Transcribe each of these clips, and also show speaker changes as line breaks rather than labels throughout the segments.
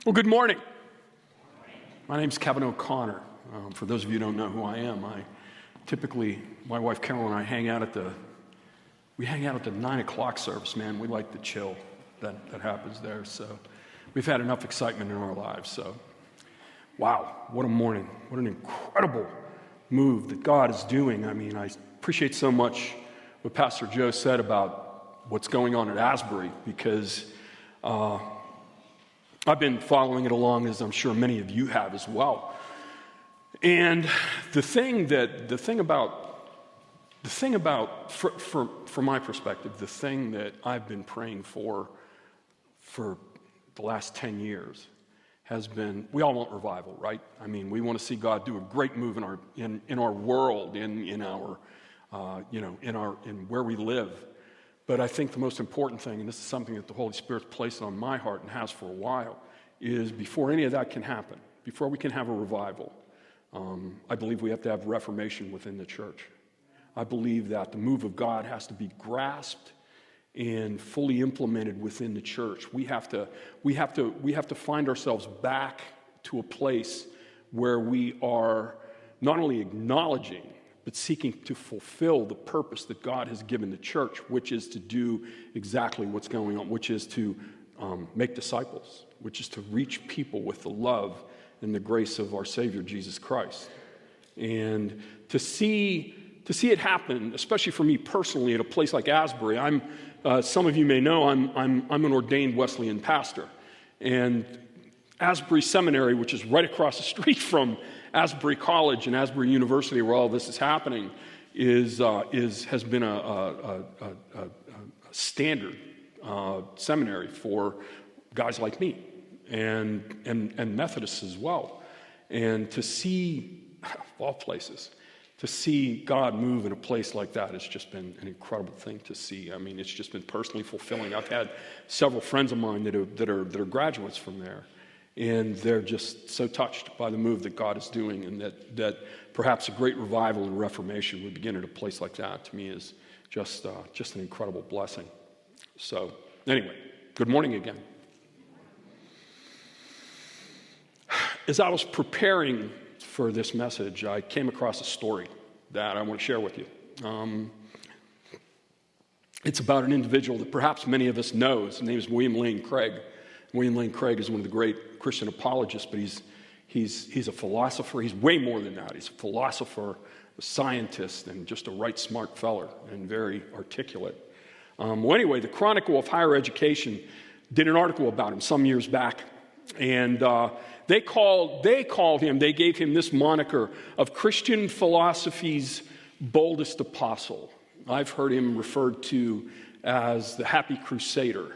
Well, good morning. My name's Kevin O'Connor. For those of you who don't know who I am, my wife Carol and I hang out at the 9 o'clock service, man. We like the chill that happens there. So we've had enough excitement in our lives. So, wow, what a morning. What an incredible move that God is doing. I mean, I appreciate so much what Pastor Joe said about what's going on at Asbury, because I've been following it along, as I'm sure many of you have as well. And from my perspective, the thing that I've been praying for the last 10 years has been, we all want revival, right? I mean, we want to see God do a great move in our world, in where we live. But I think the most important thing, and this is something that the Holy Spirit's placed on my heart and has for a while, is before any of that can happen, before we can have a revival, I believe we have to have reformation within the church. I believe that the move of God has to be grasped and fully implemented within the church. We have to find ourselves back to a place where we are not only acknowledging, but seeking to fulfill the purpose that God has given the church, which is to do exactly what's going on, which is to make disciples, which is to reach people with the love and the grace of our Savior, Jesus Christ. And to see it happen, especially for me personally, at a place like Asbury. Some of you may know, I'm an ordained Wesleyan pastor. And Asbury Seminary, which is right across the street from Asbury College and Asbury University, where all this is happening, has been a standard seminary for guys like me and Methodists as well. And to see, of all places, to see God move in a place like that has just been an incredible thing to see. I mean, it's just been personally fulfilling. I've had several friends of mine that are graduates from there. And they're just so touched by the move that God is doing, and that perhaps a great revival and reformation would begin at a place like that, to me, is just an incredible blessing. So, anyway, good morning again. As I was preparing for this message, I came across a story that I want to share with you. It's about an individual that perhaps many of us know. His name is William Lane Craig. William Lane Craig is one of the great Christian apologists, but he's a philosopher. He's way more than that. He's a philosopher, a scientist, and just a right smart feller, and very articulate. Anyway, the Chronicle of Higher Education did an article about him some years back, and they gave him this moniker of Christian philosophy's boldest apostle. I've heard him referred to as the Happy Crusader.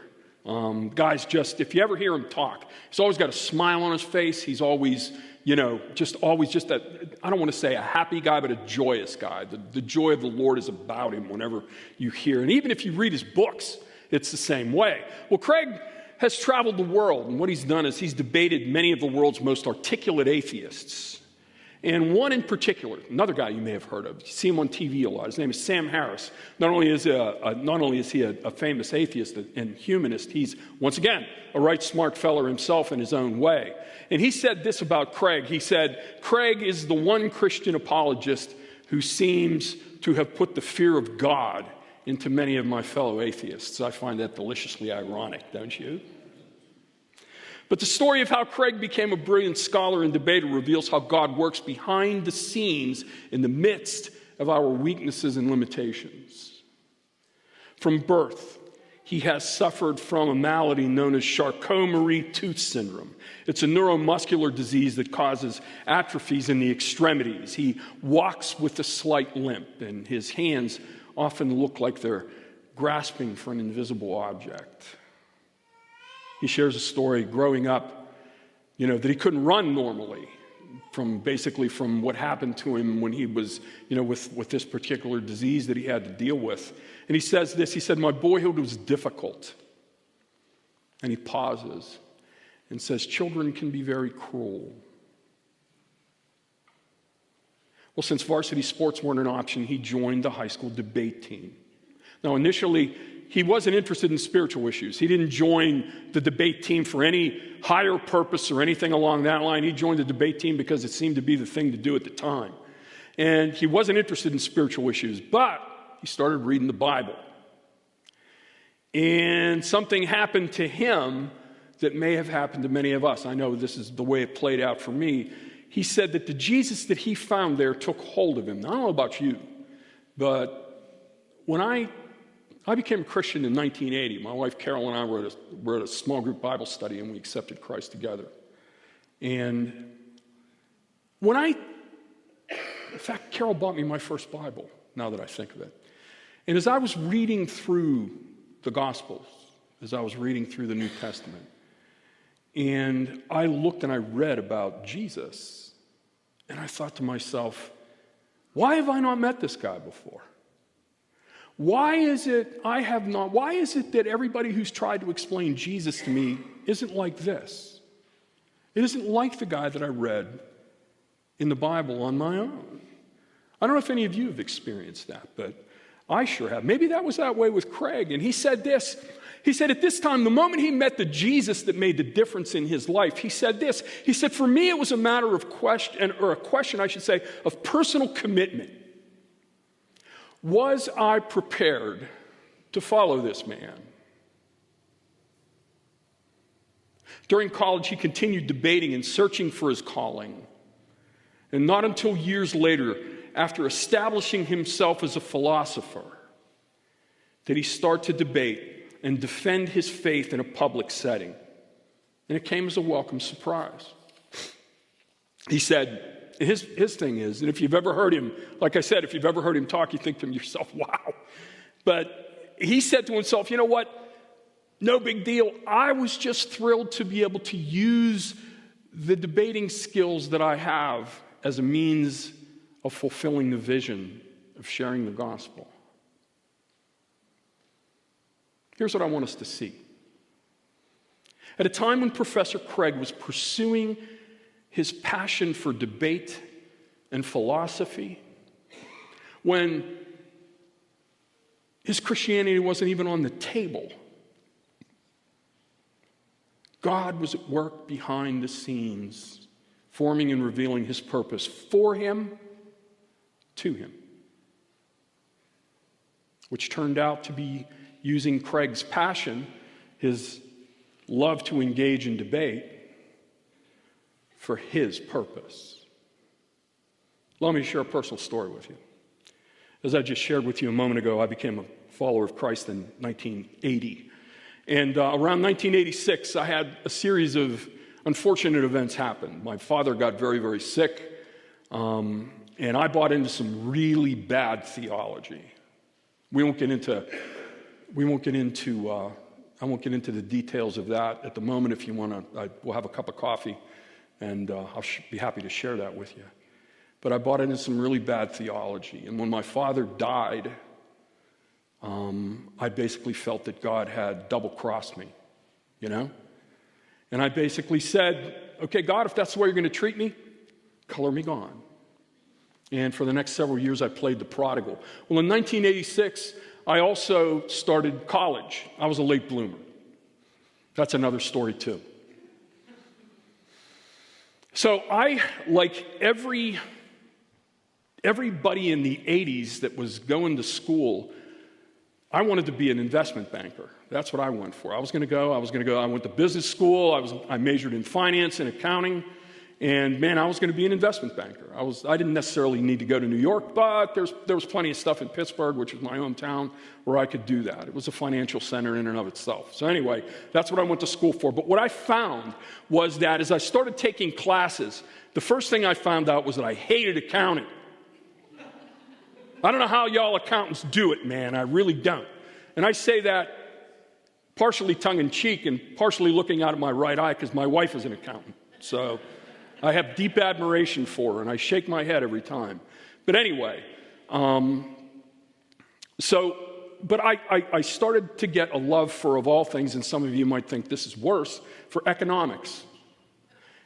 Guys, if you ever hear him talk, he's always got a smile on his face. He's always, always I don't want to say a happy guy, but a joyous guy. The joy of the Lord is about him whenever you hear. And even if you read his books, it's the same way. Well, Craig has traveled the world, and what he's done is he's debated many of the world's most articulate atheists. And one in particular, another guy you may have heard of, you see him on TV a lot. His name is Sam Harris. Not only is he a famous atheist and humanist, he's, once again, a right smart feller himself in his own way. And he said this about Craig. He said, Craig is the one Christian apologist who seems to have put the fear of God into many of my fellow atheists. I find that deliciously ironic, don't you? But the story of how Craig became a brilliant scholar and debater reveals how God works behind the scenes in the midst of our weaknesses and limitations. From birth, he has suffered from a malady known as Charcot-Marie-Tooth syndrome. It's a neuromuscular disease that causes atrophies in the extremities. He walks with a slight limp, and his hands often look like they're grasping for an invisible object. He shares a story growing up, that he couldn't run normally from what happened to him when he was, with this particular disease that he had to deal with. And he says this, he said, my boyhood was difficult. And he pauses and says, children can be very cruel. Well, since varsity sports weren't an option, he joined the high school debate team. Now, initially, he wasn't interested in spiritual issues. He didn't join the debate team for any higher purpose or anything along that line. He joined the debate team because it seemed to be the thing to do at the time. And he wasn't interested in spiritual issues, but he started reading the Bible. And something happened to him that may have happened to many of us. I know this is the way it played out for me. He said that the Jesus that he found there took hold of him. Now, I don't know about you, but when I became a Christian in 1980. My wife Carol and I were at a small group Bible study, and we accepted Christ together. And in fact, Carol bought me my first Bible, now that I think of it. And as I was reading through the Gospels, as I was reading through the New Testament, and I looked and I read about Jesus, and I thought to myself, why have I not met this guy before? Why is it that everybody who's tried to explain Jesus to me isn't like this? It isn't like the guy that I read in the Bible on my own. I don't know if any of you have experienced that, but I sure have. Maybe that was that way with Craig. And he said this. He said at this time, the moment he met the Jesus that made the difference in his life, he said this. He said, for me, it was a matter of a question, I should say, of personal commitment. Was I prepared to follow this man? During college, he continued debating and searching for his calling. And not until years later, after establishing himself as a philosopher, did he start to debate and defend his faith in a public setting. And it came as a welcome surprise. He said, his thing is, and if you've ever heard him, like I said, if you've ever heard him talk, you think to yourself, wow. But he said to himself, you know what? No big deal. I was just thrilled to be able to use the debating skills that I have as a means of fulfilling the vision of sharing the gospel. Here's what I want us to see. At a time when Professor Craig was pursuing his passion for debate and philosophy, when his Christianity wasn't even on the table, God was at work behind the scenes, forming and revealing his purpose for him, to him, which turned out to be using Craig's passion, his love to engage in debate, for his purpose. Allow me to share a personal story with you. As I just shared with you a moment ago, I became a follower of Christ in 1980. And around 1986, I had a series of unfortunate events happen. My father got very, very sick, and I bought into some really bad theology. I won't get into the details of that at the moment. If you want to, we'll have a cup of coffee, and I'll be happy to share that with you. But I bought into some really bad theology. And when my father died, I basically felt that God had double-crossed me, you know? And I basically said, okay, God, if that's the way you're going to treat me, color me gone. And for the next several years, I played the prodigal. Well, in 1986, I also started college. I was a late bloomer. That's another story, too. So I, like everybody in the 80s that was going to school, I wanted to be an investment banker. That's what I went for. I went to business school. I majored in finance and accounting. And man, I was going to be an investment banker. I didn't necessarily need to go to New York, but there was plenty of stuff in Pittsburgh, which was my hometown, where I could do that. It was a financial center in and of itself. So anyway, that's what I went to school for. But what I found was that as I started taking classes, the first thing I found out was that I hated accounting. I don't know how y'all accountants do it, man. I really don't. And I say that partially tongue-in-cheek and partially looking out of my right eye because my wife is an accountant. So I have deep admiration for her, and I shake my head every time. But anyway, I started to get a love for, of all things, and some of you might think this is worse, for economics.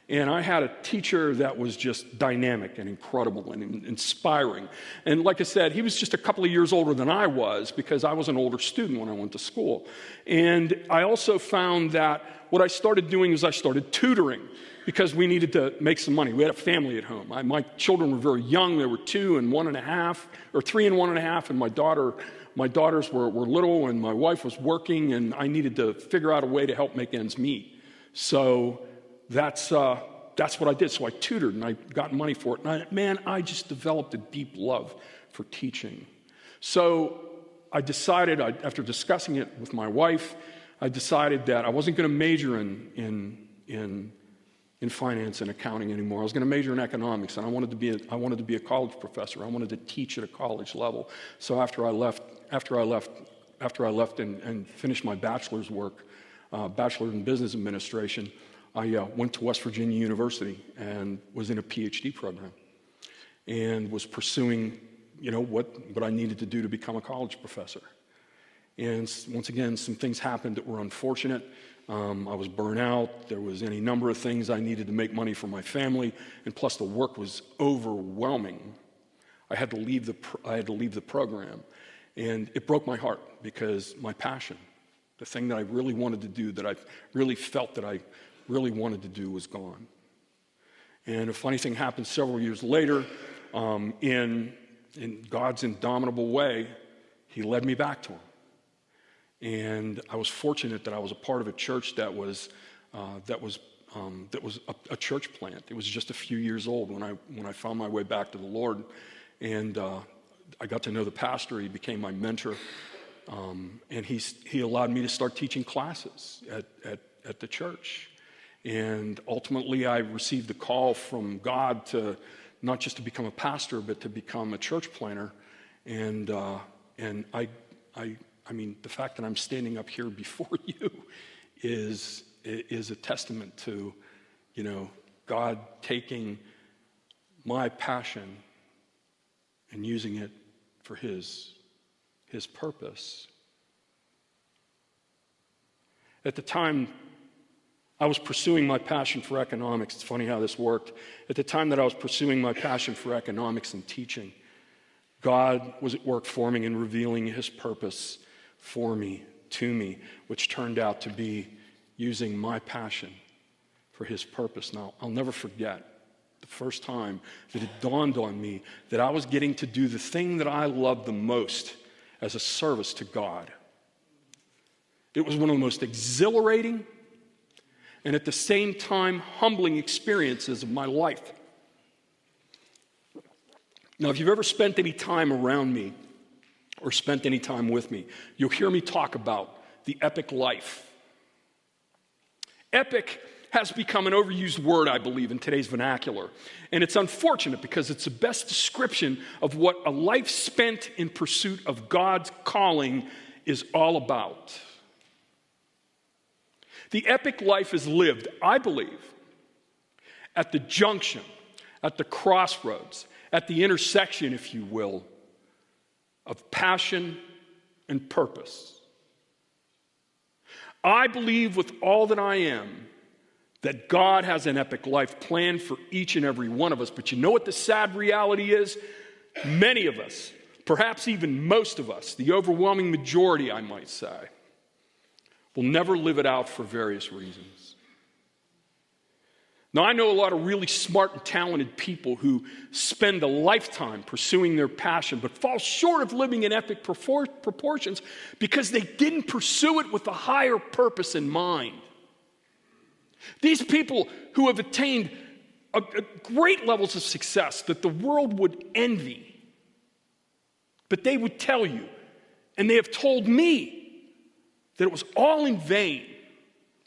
And I had a teacher that was just dynamic and incredible and inspiring. And like I said, he was just a couple of years older than I was because I was an older student when I went to school. And I also found that what I started doing is I started tutoring because we needed to make some money. We had a family at home. My children were very young. They were 2 and 1.5, or 3 and 1.5, and my daughters were little, and my wife was working, and I needed to figure out a way to help make ends meet. So that's what I did. So I tutored, and I got money for it. And I just developed a deep love for teaching. So I decided, after discussing it with my wife, I decided that I wasn't going to major in finance and accounting anymore. I was going to major in economics, and I wanted to be a college professor. I wanted to teach at a college level. So after I left and finished my bachelor's work, bachelor in business administration, I went to West Virginia University and was in a PhD program and was pursuing, what I needed to do to become a college professor. And once again, some things happened that were unfortunate. I was burnt out. There was any number of things I needed to make money for my family, and plus the work was overwhelming. I had to leave the program, and it broke my heart because my passion, the thing that I really wanted to do, that I really felt that I really wanted to do, was gone. And a funny thing happened several years later. In God's indomitable way, He led me back to Him. And I was fortunate that I was a part of a church that was a church plant. It was just a few years old when I found my way back to the Lord, and I got to know the pastor. He became my mentor, and he allowed me to start teaching classes at the church. And ultimately, I received a call from God to not just to become a pastor, but to become a church planter. And I mean, the fact that I'm standing up here before you is a testament to, God taking my passion and using it for His purpose. At the time I was pursuing my passion for economics, it's funny how this worked. At the time that I was pursuing my passion for economics and teaching, God was at work forming and revealing His purpose for me, to me, which turned out to be using my passion for His purpose. Now, I'll never forget the first time that it dawned on me that I was getting to do the thing that I loved the most as a service to God. It was one of the most exhilarating and at the same time humbling experiences of my life. Now, if you've ever spent any time around me or spent any time with me, you'll hear me talk about the epic life. Epic has become an overused word, I believe, in today's vernacular. And it's unfortunate because it's the best description of what a life spent in pursuit of God's calling is all about. The epic life is lived, I believe, at the junction, at the crossroads, at the intersection, if you will, of passion and purpose. I believe with all that I am that God has an epic life planned for each and every one of us. But you know what the sad reality is? Many of us, perhaps even most of us, the overwhelming majority, I might say, will never live it out for various reasons. Now, I know a lot of really smart and talented people who spend a lifetime pursuing their passion, but fall short of living in epic proportions because they didn't pursue it with a higher purpose in mind. These people who have attained great levels of success that the world would envy, but they would tell you, and they have told me, that it was all in vain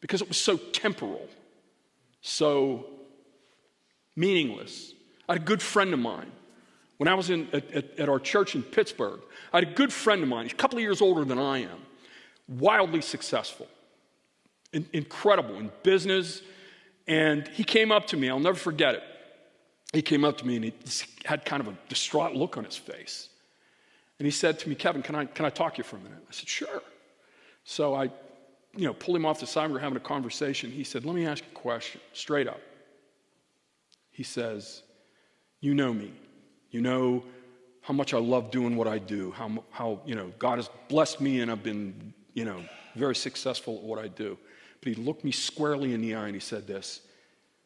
because it was so temporal, so meaningless. I had a good friend of mine. When I was at our church in Pittsburgh, I had a good friend of mine. He's a couple of years older than I am. Wildly successful. Incredible in business. And he came up to me. I'll never forget it. He came up to me and he had kind of a distraught look on his face. And he said to me, "Kevin, can I talk to you for a minute?" I said, "Sure." So I pulled him off the side. We were having a conversation. He said, "Let me ask you a question, straight up. He says, you know me. You know how much I love doing what I do, how God has blessed me and I've been, very successful at what I do. But he looked me squarely in the eye and he said this,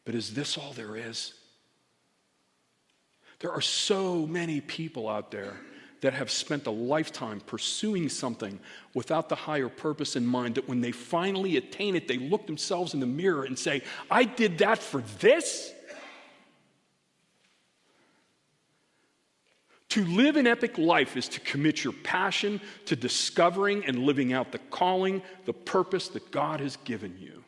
but is this all there is? There are so many people out there that have spent a lifetime pursuing something without the higher purpose in mind, that when they finally attain it, they look themselves in the mirror and say, I did that for this? To live an epic life is to commit your passion to discovering and living out the calling, the purpose that God has given you.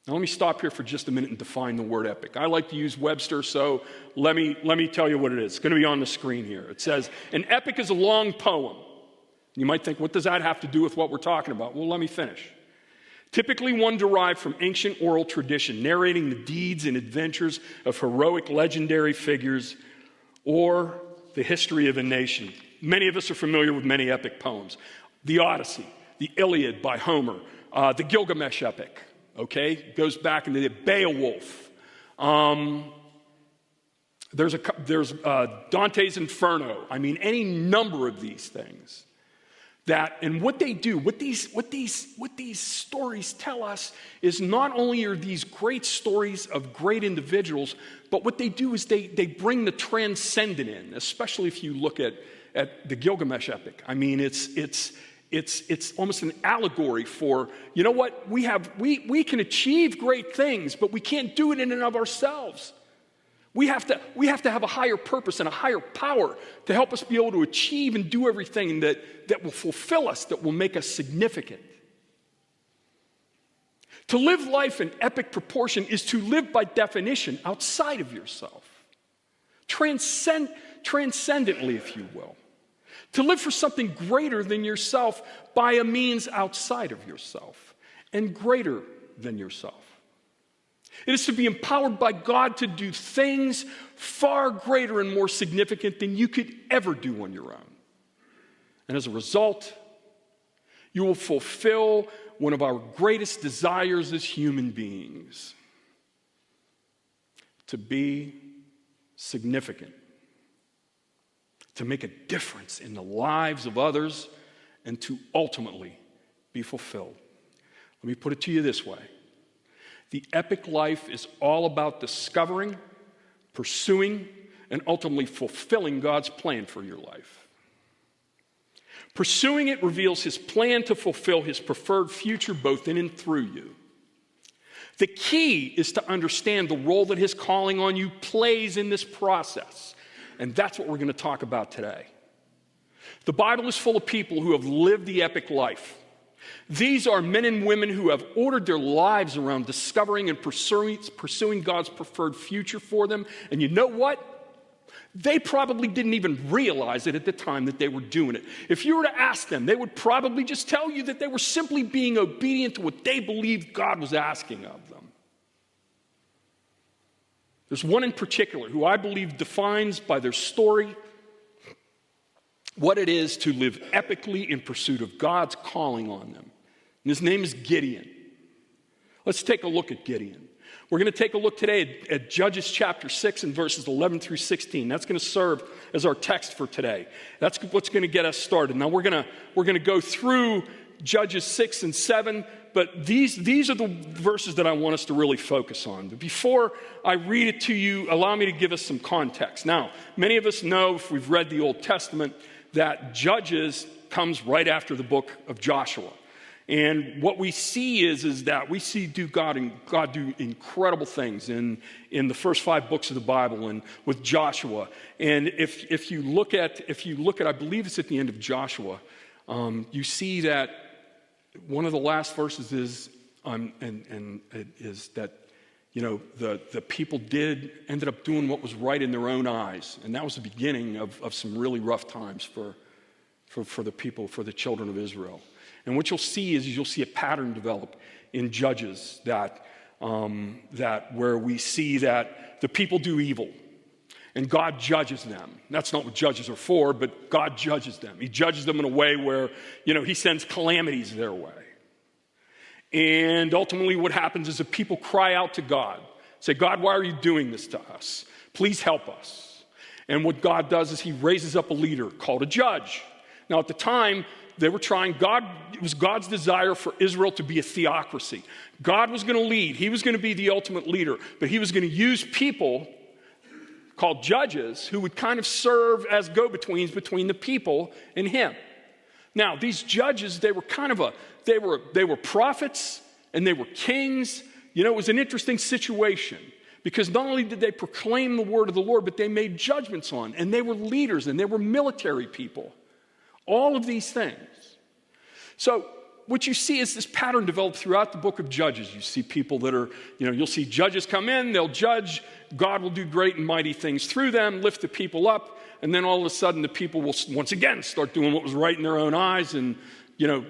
Now let me stop here for just a minute and define the word epic. I like to use Webster, so let me tell you what it is. It's going to be on the screen here. It says, an epic is a long poem. You might think, what does that have to do with what we're talking about? Well, let me finish. Typically one derived from ancient oral tradition, narrating the deeds and adventures of heroic legendary figures or the history of a nation. Many of us are familiar with many epic poems. The Odyssey, the Iliad by Homer, the Gilgamesh epic, okay? Goes back into the Beowulf. There's Dante's Inferno. I mean, any number of these things. And what they do, what these stories tell us is not only are these great stories of great individuals, but what they do is they bring the transcendent in, especially if you look at the Gilgamesh epic. I mean, it's almost an allegory for, you know what, we can achieve great things, but we can't do it in and of ourselves. We have to have a higher purpose and a higher power to help us be able to achieve and do everything that will fulfill us, that will make us significant. To live life in epic proportion is to live by definition outside of yourself. Transcendently, if you will. To live for something greater than yourself by a means outside of yourself and greater than yourself. It is to be empowered by God to do things far greater and more significant than you could ever do on your own. And as a result, you will fulfill one of our greatest desires as human beings: to be significant, to make a difference in the lives of others, and to ultimately be fulfilled. Let me put it to you this way. The epic life is all about discovering, pursuing, and ultimately fulfilling God's plan for your life. Pursuing it reveals his plan to fulfill his preferred future both in and through you. The key is to understand the role that his calling on you plays in this process. And that's what we're going to talk about today. The Bible is full of people who have lived the epic life. These are men and women who have ordered their lives around discovering and pursuing God's preferred future for them. And you know what? They probably didn't even realize it at the time that they were doing it. If you were to ask them, they would probably just tell you that they were simply being obedient to what they believed God was asking of them. There's one in particular who I believe defines by their story what it is to live epically in pursuit of God's calling on them. And his name is Gideon. Let's take a look at Gideon. We're going to take a look today at Judges chapter 6 and verses 11 through 16. That's going to serve as our text for today. That's what's going to get us started. Now we're going to go through Judges 6 and 7, but these are the verses that I want us to really focus on. But before I read it to you, allow me to give us some context. Now, many of us know, if we've read the Old Testament, that Judges comes right after the book of Joshua. And what we see is that we see God do incredible things in the first 5 books of the Bible and with Joshua. And if you look at, I believe it's at the end of Joshua, you see that one of the last verses is that, you know, the people ended up doing what was right in their own eyes. And that was the beginning of some really rough times for the people, for the children of Israel. And what you'll see is you'll see a pattern develop in Judges that where we see that the people do evil and God judges them. That's not what judges are for, but God judges them. He judges them in a way where, you know, he sends calamities their way. And ultimately what happens is the people cry out to God. Say, God, why are you doing this to us? Please help us. And what God does is he raises up a leader called a judge. Now, at the time, they were trying, it was God's desire for Israel to be a theocracy. God was going to lead. He was going to be the ultimate leader. But he was going to use people called judges who would kind of serve as go-betweens between the people and him. Now, these judges, they were they were prophets and they were kings. You know, it was an interesting situation because not only did they proclaim the word of the Lord, but they made judgments on, and they were leaders and they were military people. All of these things. So what you see is this pattern developed throughout the book of Judges. You see people that are, you'll see judges come in, they'll judge, God will do great and mighty things through them, lift the people up, and then all of a sudden the people will once again start doing what was right in their own eyes and,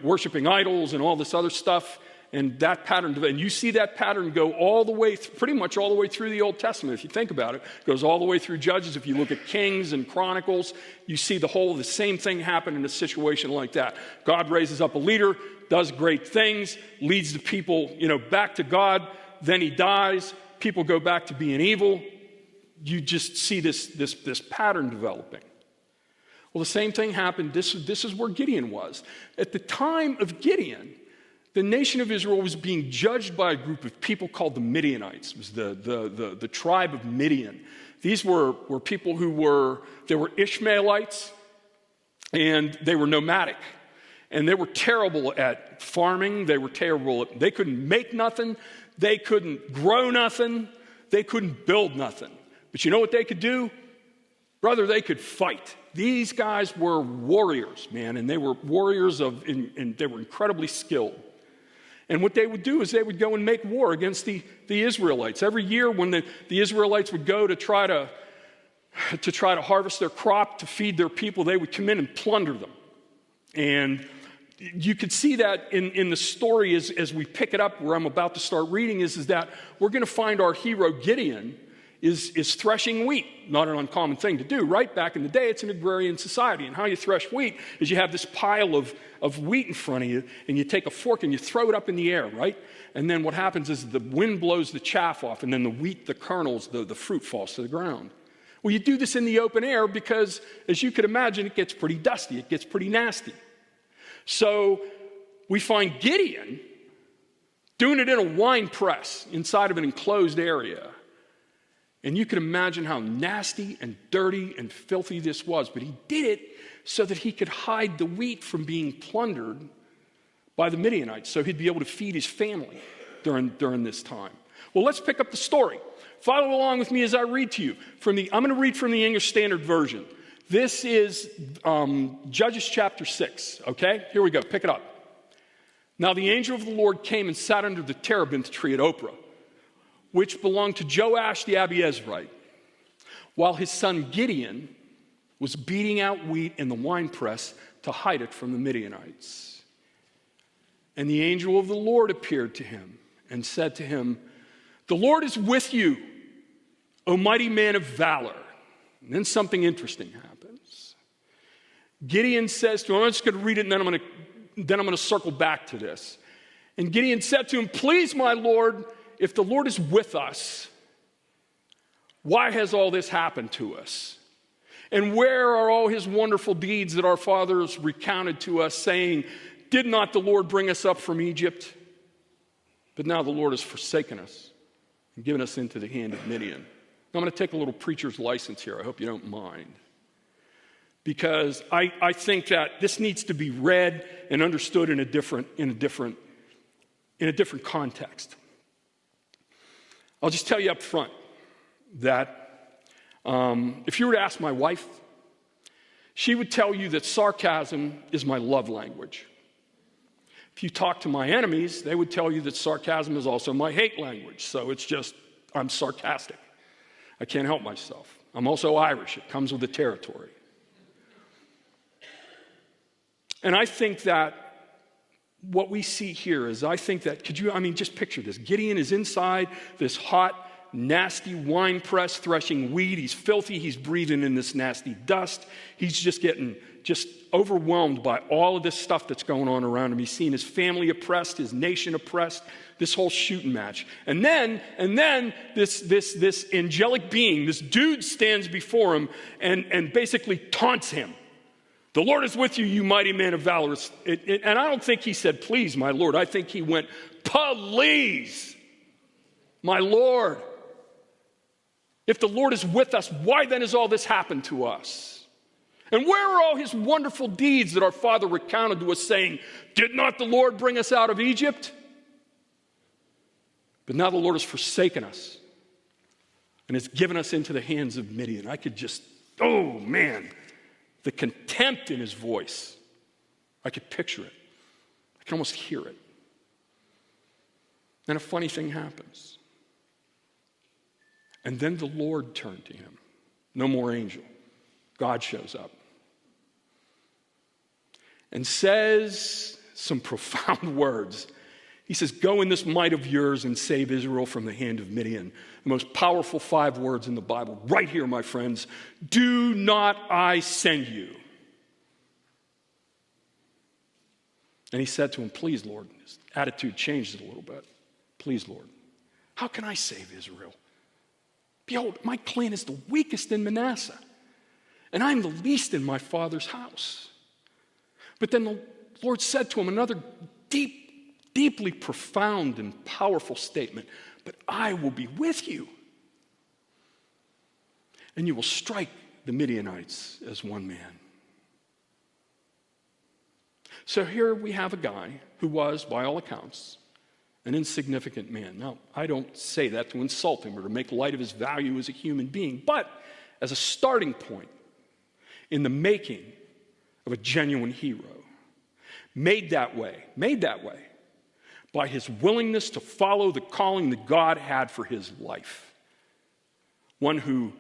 worshiping idols and all this other stuff. And that pattern, and you see that pattern go all the way, pretty much all the way through the Old Testament. If you think about it, it goes all the way through Judges. If you look at Kings and Chronicles, you see the same thing happen in a situation like that. God raises up a leader, does great things, leads the people, back to God. Then he dies. People go back to being evil. You just see this pattern developing. Well, the same thing happened. This is where Gideon was. At the time of Gideon, the nation of Israel was being judged by a group of people called the Midianites. It was the tribe of Midian. These were people who were Ishmaelites, and they were nomadic. And they were terrible at farming. They couldn't make nothing. They couldn't grow nothing. They couldn't build nothing. But you know what they could do? Brother, they could fight. These guys were warriors, man, and they were warriors and they were incredibly skilled. And what they would do is they would go and make war against the Israelites. Every year when the Israelites would go to try to harvest their crop, to feed their people, they would come in and plunder them. And you could see that in the story as we pick it up where I'm about to start reading is that we're going to find our hero Gideon is threshing wheat. Not an uncommon thing to do, right? Back in the day, it's an agrarian society. And how you thresh wheat is you have this pile of wheat in front of you, and you take a fork and you throw it up in the air, right? And then what happens is the wind blows the chaff off, and then the wheat, the kernels, the fruit falls to the ground. Well, you do this in the open air because, as you could imagine, it gets pretty dusty. It gets pretty nasty. So we find Gideon doing it in a wine press inside of an enclosed area. And you can imagine how nasty and dirty and filthy this was. But he did it so that he could hide the wheat from being plundered by the Midianites, so he'd be able to feed his family during this time. Well, let's pick up the story. Follow along with me as I read to you. I'm going to read from the English Standard Version. This is Judges chapter 6, okay? Here we go. Pick it up. Now the angel of the Lord came and sat under the terebinth tree at Ophrah, which belonged to Joash the Abiezrite, while his son Gideon was beating out wheat in the winepress to hide it from the Midianites. And the angel of the Lord appeared to him and said to him, "The Lord is with you, O mighty man of valor." And then something interesting happens. Gideon says to him, I'm just going to read it and then I'm going to circle back to this. And Gideon said to him, "Please, my Lord, if the Lord is with us, why has all this happened to us? And where are all his wonderful deeds that our fathers recounted to us, saying, 'Did not the Lord bring us up from Egypt?' But now the Lord has forsaken us and given us into the hand of Midian." I'm going to take a little preacher's license here. I hope you don't mind. Because I think that this needs to be read and understood in a different context. I'll just tell you up front that if you were to ask my wife, she would tell you that sarcasm is my love language. If you talk to my enemies, they would tell you that sarcasm is also my hate language. So it's just, I'm sarcastic. I can't help myself. I'm also Irish. It comes with the territory. And I think that what we see here is, just picture this. Gideon is inside this hot, nasty wine press threshing wheat. He's filthy. He's breathing in this nasty dust. He's just getting overwhelmed by all of this stuff that's going on around him. He's seeing his family oppressed, his nation oppressed, this whole shooting match. And then this angelic being, this dude stands before him and basically taunts him. The Lord is with you, you mighty man of valor. And I don't think he said, please, my Lord. I think he went, please, my Lord. If the Lord is with us, why then has all this happened to us? And where are all his wonderful deeds that our father recounted to us, saying, did not the Lord bring us out of Egypt? But now the Lord has forsaken us and has given us into the hands of Midian. I could just, oh man, the contempt in his voice. I could picture it. I can almost hear it. Then a funny thing happens. And then the Lord turned to him. No more angel. God shows up and says some profound words. He says, go in this might of yours and save Israel from the hand of Midian. The most powerful 5 words in the Bible. Right here, my friends. Do not I send you? And he said to him, please, Lord. His attitude changed a little bit. Please, Lord. How can I save Israel? Behold, my clan is the weakest in Manasseh, and I'm the least in my father's house. But then the Lord said to him another deeply profound and powerful statement. But I will be with you, and you will strike the Midianites as one man. So here we have a guy who was, by all accounts, an insignificant man. Now, I don't say that to insult him or to make light of his value as a human being, but as a starting point in the making of a genuine hero, made that way by his willingness to follow the calling that God had for his life. One who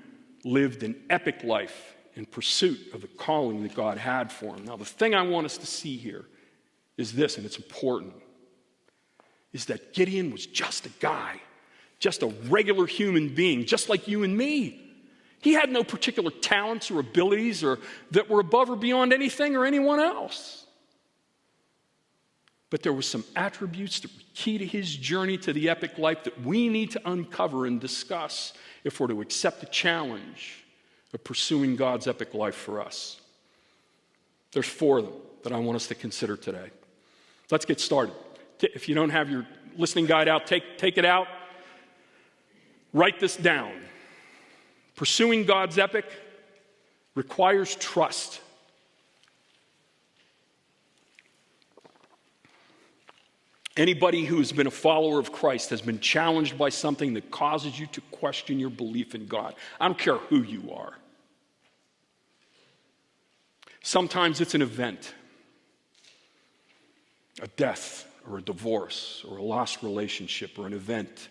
lived an epic life in pursuit of the calling that God had for him. Now, the thing I want us to see here is this, and it's important, is that Gideon was just a guy, just a regular human being, just like you and me. He had no particular talents or abilities or that were above or beyond anything or anyone else. But there were some attributes that were key to his journey to the epic life that we need to uncover and discuss if we're to accept the challenge of pursuing God's epic life for us. There's 4 of them that I want us to consider today. Let's get started. If you don't have your listening guide out, take it out. Write this down. Pursuing God's epic requires trust. Anybody who has been a follower of Christ has been challenged by something that causes you to question your belief in God. I don't care who you are. Sometimes it's an event, a death or a divorce or a lost relationship or an event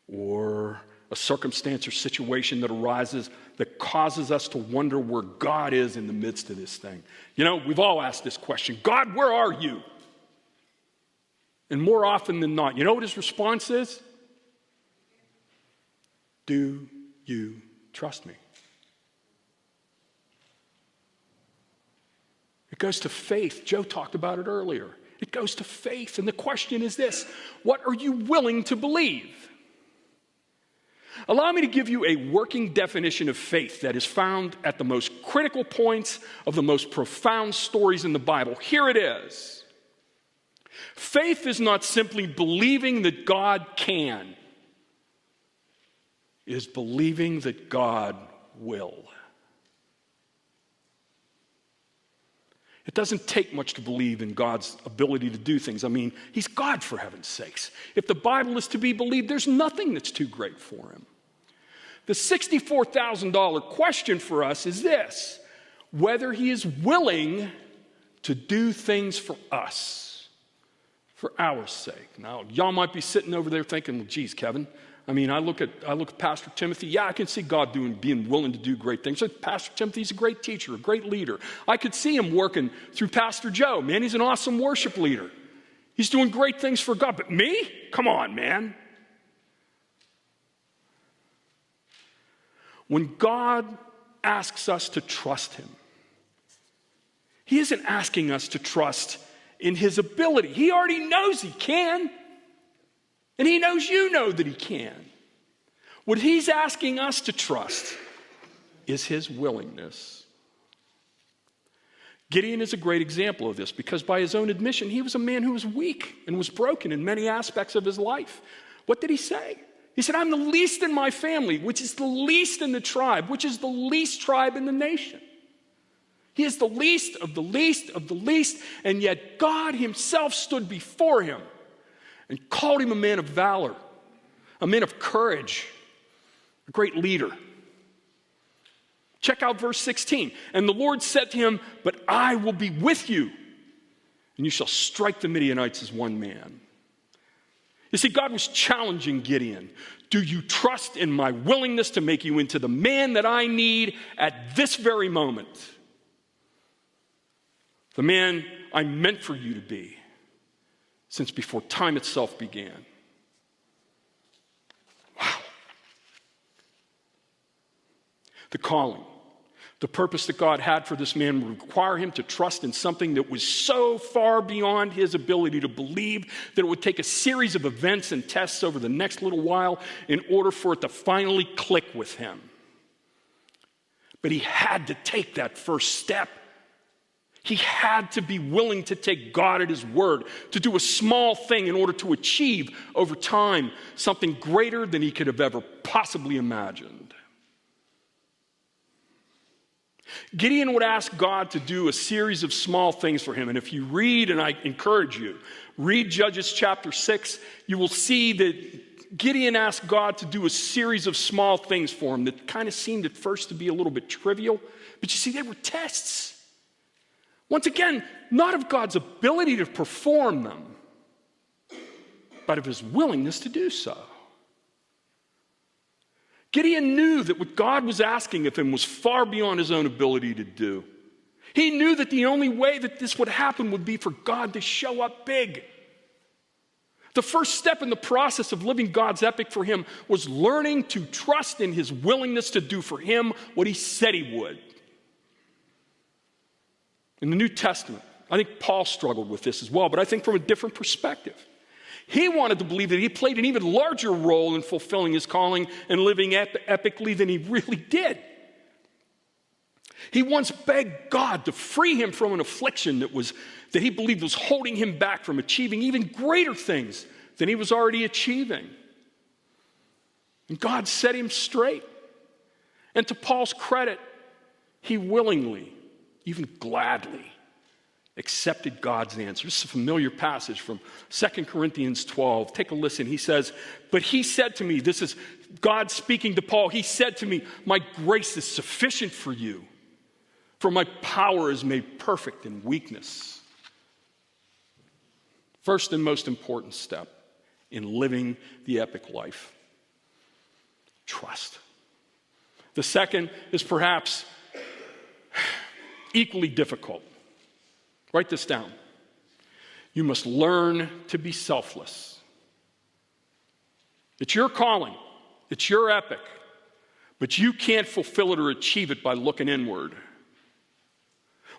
or a circumstance or situation that arises that causes us to wonder where God is in the midst of this thing. You know, we've all asked this question, God, where are you? And more often than not, you know what his response is? Do you trust me? It goes to faith. Joe talked about it earlier. It goes to faith. And the question is this: what are you willing to believe? Allow me to give you a working definition of faith that is found at the most critical points of the most profound stories in the Bible. Here it is. Faith is not simply believing that God can. It is believing that God will. It doesn't take much to believe in God's ability to do things. I mean, he's God, for heaven's sakes. If the Bible is to be believed, there's nothing that's too great for him. The $64,000 question for us is this: whether he is willing to do things for us, for our sake. Now, y'all might be sitting over there thinking, well, geez, Kevin, I mean, I look at Pastor Timothy. Yeah, I can see God being willing to do great things. So Pastor Timothy's a great teacher, a great leader. I could see him working through Pastor Joe. Man, he's an awesome worship leader. He's doing great things for God. But me? Come on, man. When God asks us to trust him, he isn't asking us to trust in his ability. He already knows he can. And he knows you know that he can. What he's asking us to trust is his willingness. Gideon is a great example of this because by his own admission, he was a man who was weak and was broken in many aspects of his life. What did he say? He said, I'm the least in my family, which is the least in the tribe, which is the least tribe in the nation. He is the least of the least of the least, and yet God himself stood before him and called him a man of valor, a man of courage, a great leader. Check out verse 16. And the Lord said to him, but I will be with you, and you shall strike the Midianites as one man. You see, God was challenging Gideon. Do you trust in my willingness to make you into the man that I need at this very moment? The man I meant for you to be since before time itself began. Wow. The calling, the purpose that God had for this man would require him to trust in something that was so far beyond his ability to believe that it would take a series of events and tests over the next little while in order for it to finally click with him. But he had to take that first step. He had to be willing to take God at his word, to do a small thing in order to achieve over time something greater than he could have ever possibly imagined. Gideon would ask God to do a series of small things for him. And if you read, and I encourage you, read Judges chapter 6, you will see that Gideon asked God to do a series of small things for him that kind of seemed at first to be a little bit trivial. But you see, they were tests. Once again, not of God's ability to perform them, but of his willingness to do so. Gideon knew that what God was asking of him was far beyond his own ability to do. He knew that the only way that this would happen would be for God to show up big. The first step in the process of living God's epic for him was learning to trust in his willingness to do for him what he said he would. In the New Testament, I think Paul struggled with this as well, but I think from a different perspective. He wanted to believe that he played an even larger role in fulfilling his calling and living epically than he really did. He once begged God to free him from an affliction that he believed was holding him back from achieving even greater things than he was already achieving. And God set him straight. And to Paul's credit, he willingly, even gladly, accepted God's answer. This is a familiar passage from 2 Corinthians 12. Take a listen. He says, but he said to me, this is God speaking to Paul, he said to me, my grace is sufficient for you, for my power is made perfect in weakness. First and most important step in living the epic life, trust. The second is perhaps equally difficult. Write this down. You must learn to be selfless. It's your calling. It's your epic. But you can't fulfill it or achieve it by looking inward.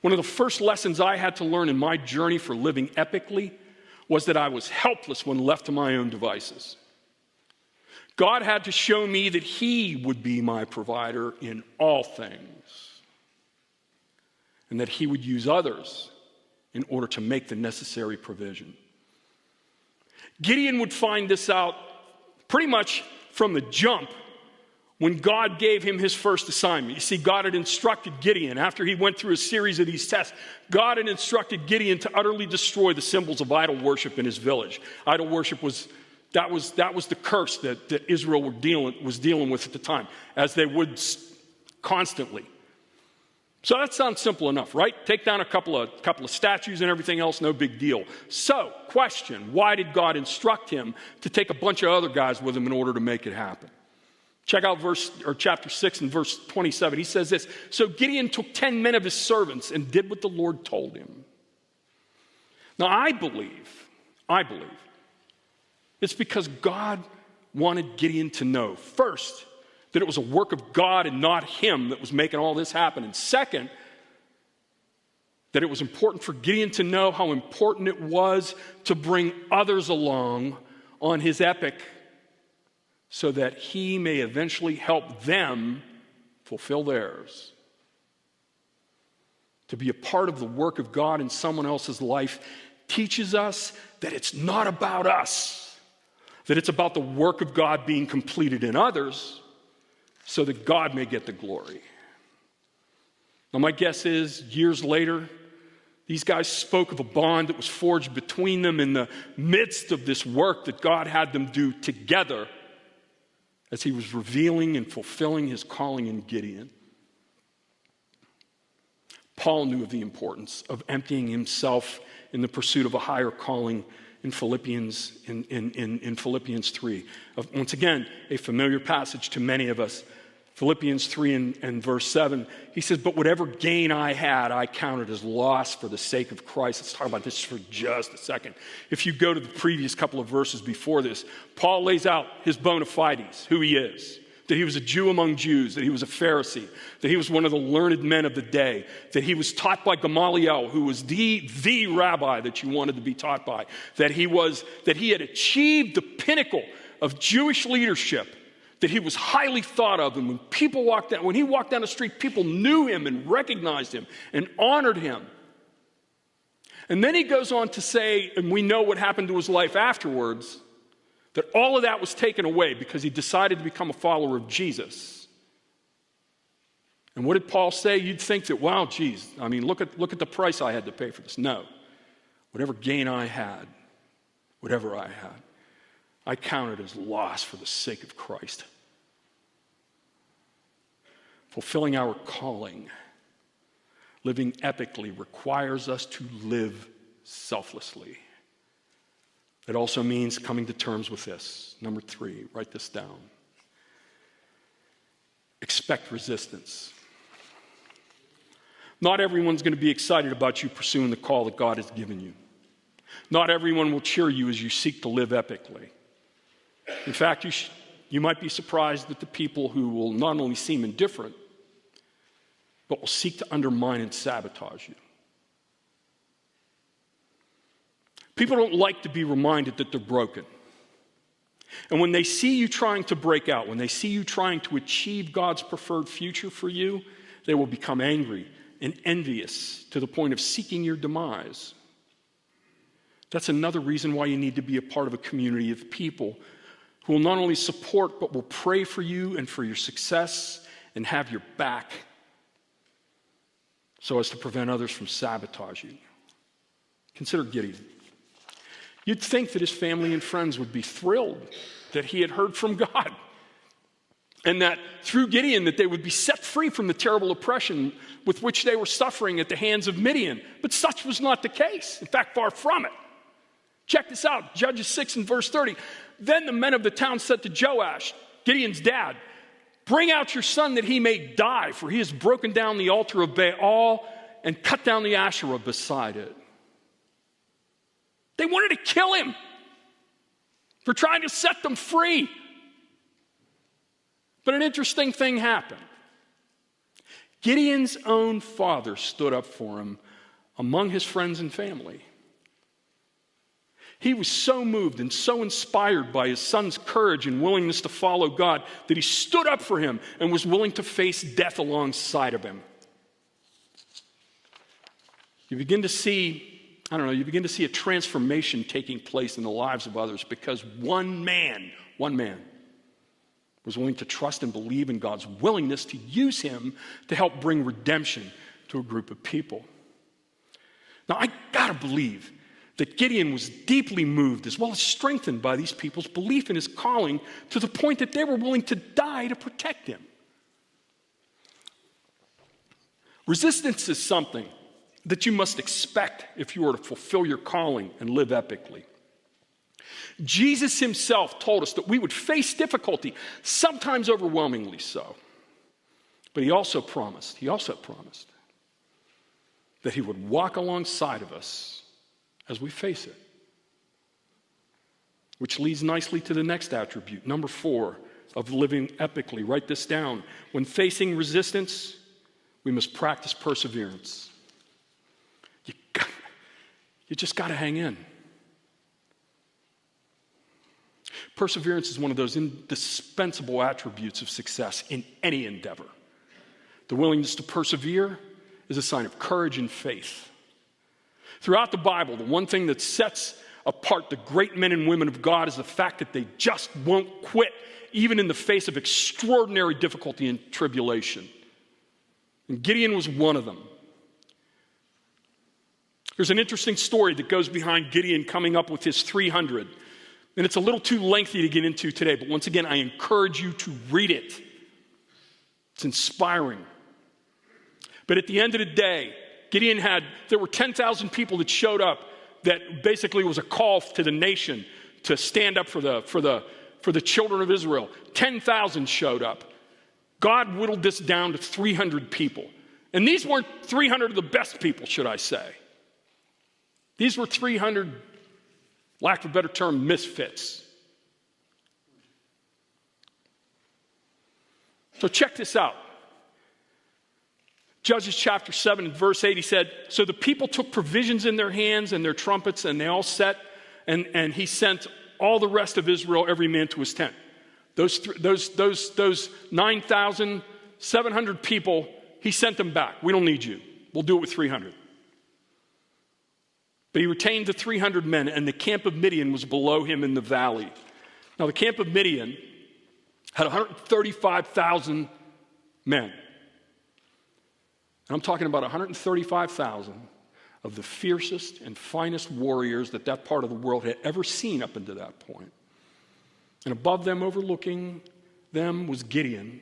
One of the first lessons I had to learn in my journey for living epically was that I was helpless when left to my own devices. God had to show me that he would be my provider in all things, and that he would use others in order to make the necessary provision. Gideon would find this out pretty much from the jump when God gave him his first assignment. You see, God had instructed Gideon, after he went through a series of these tests, God had instructed Gideon to utterly destroy the symbols of idol worship in his village. Idol worship was the curse that Israel was dealing with at the time, as they would constantly. So that sounds simple enough, right? Take down a couple of statues and everything else, no big deal. So, question, why did God instruct him to take a bunch of other guys with him in order to make it happen? Check out chapter 6 and verse 27. He says this, so Gideon took 10 men of his servants and did what the Lord told him. Now I believe, it's because God wanted Gideon to know, first, that it was a work of God and not him that was making all this happen. And second, that it was important for Gideon to know how important it was to bring others along on his epic so that he may eventually help them fulfill theirs. To be a part of the work of God in someone else's life teaches us that it's not about us, that it's about the work of God being completed in others so that God may get the glory. Now, my guess is years later, these guys spoke of a bond that was forged between them in the midst of this work that God had them do together as he was revealing and fulfilling his calling in Gideon. Paul knew of the importance of emptying himself in the pursuit of a higher calling in Philippians 3. Once again, a familiar passage to many of us. Philippians 3 and verse 7, he says, but whatever gain I had, I counted as loss for the sake of Christ. Let's talk about this for just a second. If you go to the previous couple of verses before this, Paul lays out his bona fides, who he is, that he was a Jew among Jews, that he was a Pharisee, that he was one of the learned men of the day, that he was taught by Gamaliel, who was the rabbi that you wanted to be taught by, that he had achieved the pinnacle of Jewish leadership, that he was highly thought of, and when he walked down the street, people knew him and recognized him and honored him. And then he goes on to say, and we know what happened to his life afterwards, that all of that was taken away because he decided to become a follower of Jesus. And what did Paul say? You'd think that, wow, geez, I mean, look at the price I had to pay for this. No. Whatever gain I had, I counted as loss for the sake of Christ. Fulfilling our calling, living epically, requires us to live selflessly. It also means coming to terms with this. Number 3, write this down. Expect resistance. Not everyone's going to be excited about you pursuing the call that God has given you. Not everyone will cheer you as you seek to live epically. In fact, you might be surprised at the people who will not only seem indifferent, but will seek to undermine and sabotage you. People don't like to be reminded that they're broken. And when they see you trying to break out, when they see you trying to achieve God's preferred future for you, they will become angry and envious to the point of seeking your demise. That's another reason why you need to be a part of a community of people who will not only support, but will pray for you and for your success and have your back so as to prevent others from sabotaging you. Consider Gideon. You'd think that his family and friends would be thrilled that he had heard from God and that through Gideon that they would be set free from the terrible oppression with which they were suffering at the hands of Midian. But such was not the case. In fact, far from it. Check this out, Judges 6 and verse 30. Then the men of the town said to Joash, Gideon's dad, bring out your son that he may die, for he has broken down the altar of Baal and cut down the Asherah beside it. They wanted to kill him for trying to set them free. But an interesting thing happened. Gideon's own father stood up for him among his friends and family. He was so moved and so inspired by his son's courage and willingness to follow God that he stood up for him and was willing to face death alongside of him. You begin to see a transformation taking place in the lives of others because one man was willing to trust and believe in God's willingness to use him to help bring redemption to a group of people. Now, I gotta believe that Gideon was deeply moved as well as strengthened by these people's belief in his calling to the point that they were willing to die to protect him. Resistance is something that you must expect if you are to fulfill your calling and live epically. Jesus himself told us that we would face difficulty, sometimes overwhelmingly so. But he also promised that he would walk alongside of us as we face it. Which leads nicely to the next attribute. Number 4, of living epically. Write this down. When facing resistance, we must practice perseverance. You just got to hang in. Perseverance is one of those indispensable attributes of success in any endeavor. The willingness to persevere is a sign of courage and faith. Throughout the Bible, the one thing that sets apart the great men and women of God is the fact that they just won't quit, even in the face of extraordinary difficulty and tribulation. And Gideon was one of them. There's an interesting story that goes behind Gideon coming up with his 300. And it's a little too lengthy to get into today, but once again, I encourage you to read it. It's inspiring. But at the end of the day, there were 10,000 people that showed up that basically was a call to the nation to stand up for the children of Israel. 10,000 showed up. God whittled this down to 300 people. And these weren't 300 of the best people, should I say. These were 300, lack of a better term, misfits. So check this out. Judges chapter 7 and verse 8, he said, so the people took provisions in their hands and their trumpets, and they all set, and he sent all the rest of Israel, every man to his tent. Those 9,700 people, he sent them back. We don't need you. We'll do it with 300. But he retained the 300 men, and the camp of Midian was below him in the valley. Now, the camp of Midian had 135,000 men. And I'm talking about 135,000 of the fiercest and finest warriors that part of the world had ever seen up until that point. And above them, overlooking them, was Gideon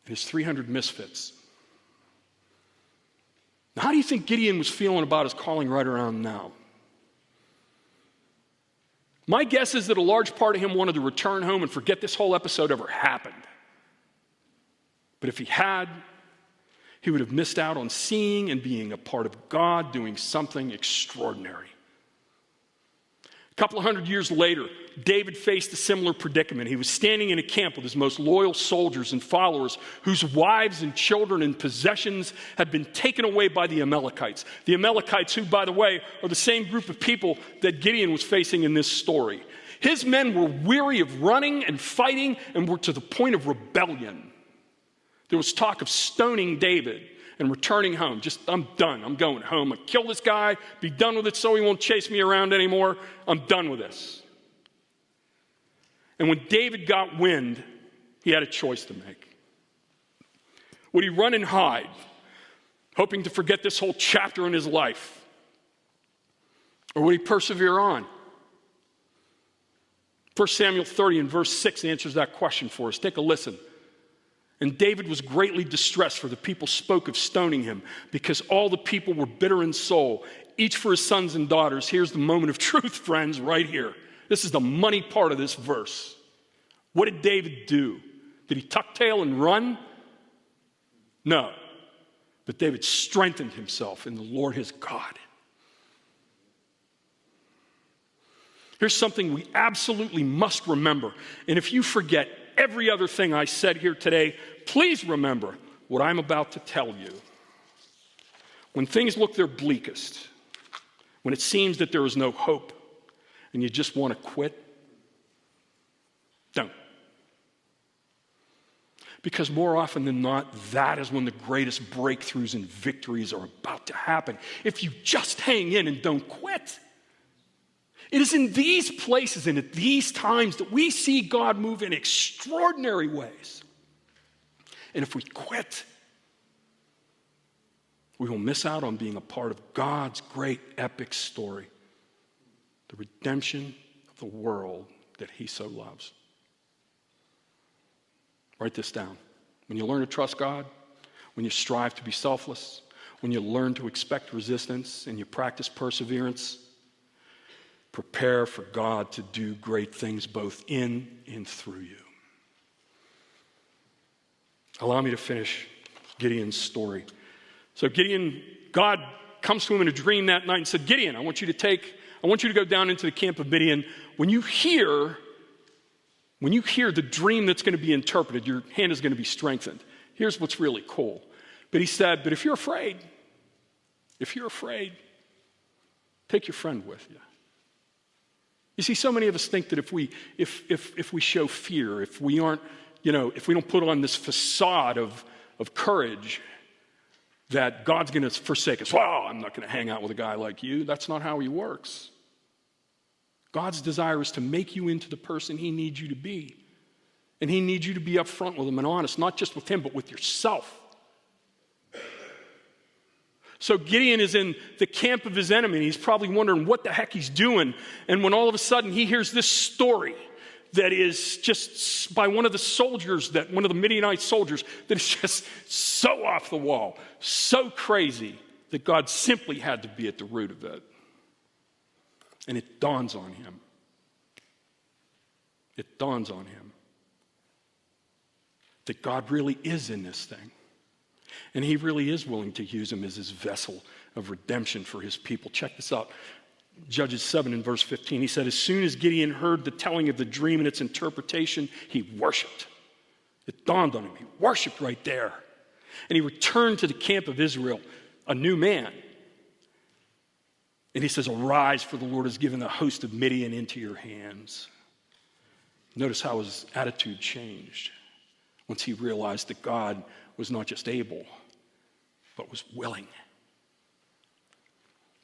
and his 300 misfits. Now, how do you think Gideon was feeling about his calling right around now? My guess is that a large part of him wanted to return home and forget this whole episode ever happened. But if he had, he would have missed out on seeing and being a part of God doing something extraordinary. A couple of hundred years later, David faced a similar predicament. He was standing in a camp with his most loyal soldiers and followers whose wives and children and possessions had been taken away by the Amalekites. The Amalekites, who, by the way, are the same group of people that Gideon was facing in this story. His men were weary of running and fighting and were to the point of rebellion. There was talk of stoning David and returning home. I'm done. I'm going home. I kill this guy, be done with it so he won't chase me around anymore. I'm done with this. And when David got wind, he had a choice to make. Would he run and hide, hoping to forget this whole chapter in his life? Or would he persevere on? 1 Samuel 30 and verse 6 answers that question for us. Take a listen. And David was greatly distressed, for the people spoke of stoning him, because all the people were bitter in soul, each for his sons and daughters. Here's the moment of truth, friends, right here. This is the money part of this verse. What did David do? Did he tuck tail and run? No. But David strengthened himself in the Lord his God. Here's something we absolutely must remember. And if you forget every other thing I said here today, please remember what I'm about to tell you. When things look their bleakest, when it seems that there is no hope, and you just want to quit, don't. Because more often than not, that is when the greatest breakthroughs and victories are about to happen. If you just hang in and don't quit. It is in these places and at these times that we see God move in extraordinary ways. And if we quit, we will miss out on being a part of God's great epic story, the redemption of the world that he so loves. Write this down. When you learn to trust God, when you strive to be selfless, when you learn to expect resistance and you practice perseverance, prepare for God to do great things both in and through you. Allow me to finish Gideon's story. So God comes to him in a dream that night and said, Gideon, I want you to go down into the camp of Midian. When you hear When you hear the dream that's going to be interpreted, your hand is going to be strengthened. Here's what's really cool. But he said, but if you're afraid, take your friend with you. You see, so many of us think that if we show fear, if we aren't, if we don't put on this facade of courage, that God's going to forsake us. Well, I'm not going to hang out with a guy like you. That's not how he works. God's desire is to make you into the person he needs you to be. And he needs you to be upfront with him and honest, not just with him, but with yourself. So Gideon is in the camp of his enemy. He's probably wondering what the heck he's doing. And when all of a sudden he hears this story that is just by one of the Midianite soldiers, that is just so off the wall, so crazy, that God simply had to be at the root of it. And it dawns on him. It dawns on him that God really is in this thing. And he really is willing to use him as his vessel of redemption for his people. Check this out. Judges 7 and verse 15. He said, as soon as Gideon heard the telling of the dream and its interpretation, he worshiped. It dawned on him. He worshiped right there. And he returned to the camp of Israel, a new man. And he says, arise, for the Lord has given the host of Midian into your hands. Notice how his attitude changed once he realized that God was not just able, but was willing.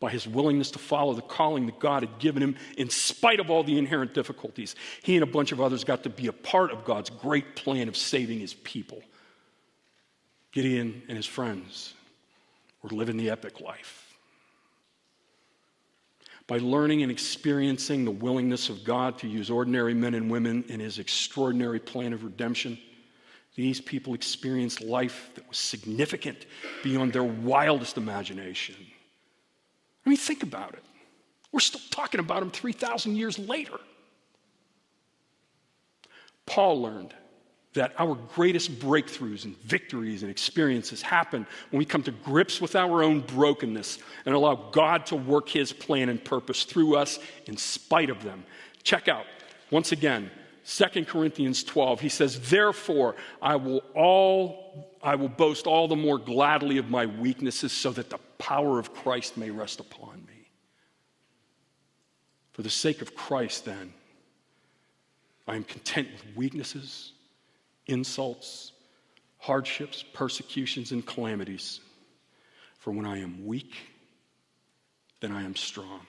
By his willingness to follow the calling that God had given him, in spite of all the inherent difficulties, he and a bunch of others got to be a part of God's great plan of saving his people. Gideon and his friends were living the epic life. By learning and experiencing the willingness of God to use ordinary men and women in his extraordinary plan of redemption, these people experienced life that was significant beyond their wildest imagination. I mean, think about it. We're still talking about them 3,000 years later. Paul learned that our greatest breakthroughs and victories and experiences happen when we come to grips with our own brokenness and allow God to work his plan and purpose through us in spite of them. Check out, once again, 2 Corinthians 12. He says, therefore, I will boast all the more gladly of my weaknesses so that the power of Christ may rest upon me. For the sake of Christ, then, I am content with weaknesses, insults, hardships, persecutions, and calamities. For when I am weak, then I am strong.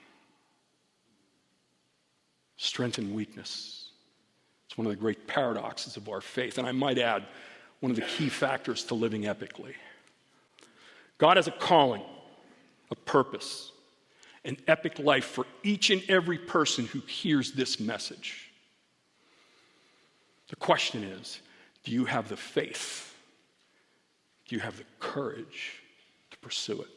Strength and weakness. It's one of the great paradoxes of our faith. And I might add, one of the key factors to living epically. God has a calling, a purpose, an epic life for each and every person who hears this message. The question is, do you have the faith? Do you have the courage to pursue it?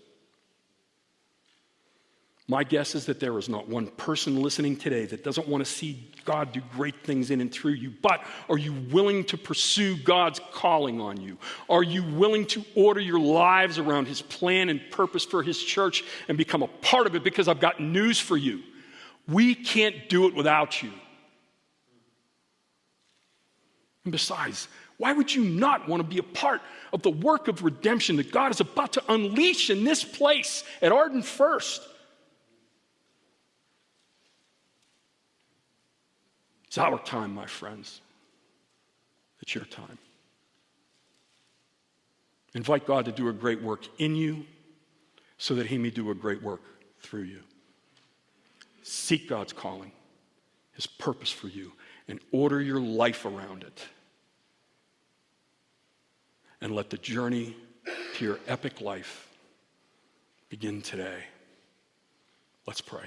My guess is that there is not one person listening today that doesn't want to see God do great things in and through you. But are you willing to pursue God's calling on you? Are you willing to order your lives around his plan and purpose for his church and become a part of it? Because I've got news for you. We can't do it without you. And besides, why would you not want to be a part of the work of redemption that God is about to unleash in this place at Arden First? It's our time, my friends. It's your time. Invite God to do a great work in you so that he may do a great work through you. Seek God's calling, his purpose for you, and order your life around it. And let the journey to your epic life begin today. Let's pray.